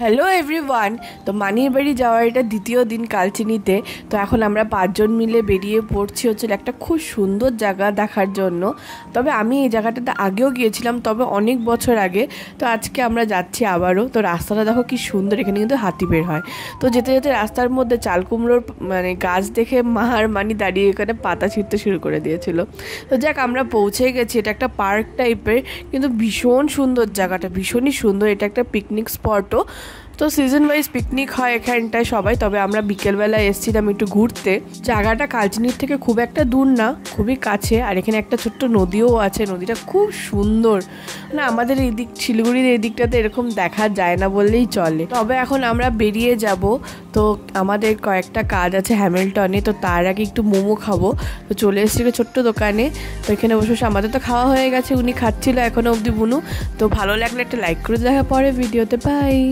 Hello everyone. তো মানির বাড়ি যাওয়ার এটা দ্বিতীয় দিন কালচিনিতে। তো এখন আমরা 5জন মিলে বেরিয়ে পড়ছি হচ্ছে একটা খুব সুন্দর জায়গা দেখার জন্য। তবে আমি এই জায়গাটাতে আগেও গিয়েছিলাম, তবে অনেক বছর আগে। তো আজকে আমরা যাচ্ছি আবারও। তো রাস্তাটা দেখো কি সুন্দর, এখানে কিন্তু হাতি বের হয়। তো যেতে যেতে রাস্তার মধ্যে চাল কুমড়োর গাছ দেখে মা আর মানি দাঁড়িয়ে এখানে পাতা ছিঁড়তে শুরু করে দিয়েছিল। তো যাক, আমরা পৌঁছে গেছি। এটা একটা পার্ক টাইপের, কিন্তু ভীষণ সুন্দর জায়গাটা, ভীষণই সুন্দর। এটা একটা পিকনিক স্পটও। তো সিজন ওয়াইজ পিকনিক হয় এখানটায় সবাই, তবে আমরা বিকেলবেলায় এসেছিলাম একটু ঘুরতে। জায়গাটা কালচিনির থেকে খুব একটা দূর না, খুবই কাছে। আর এখানে একটা ছোট্ট নদীও আছে, নদীটা খুব সুন্দর। আমাদের এই দিক শিলিগুড়ির এই দিকটাতে এরকম দেখা যায় না বললেই চলে। তবে এখন আমরা বেরিয়ে যাব। তো আমাদের কয়েকটা কাজ আছে হ্যামিল্টনে, তো তার আগে একটু মোমো খাবো। তো চলে এসেছিল ছোট্ট দোকানে। তো এখানে বসে আমাদের তো খাওয়া হয়ে গেছে, উনি খাচ্ছিল এখনো অবধি বুনু। তো ভালো লাগলে একটা লাইক করে দেখা পরে ভিডিওতে। বাই।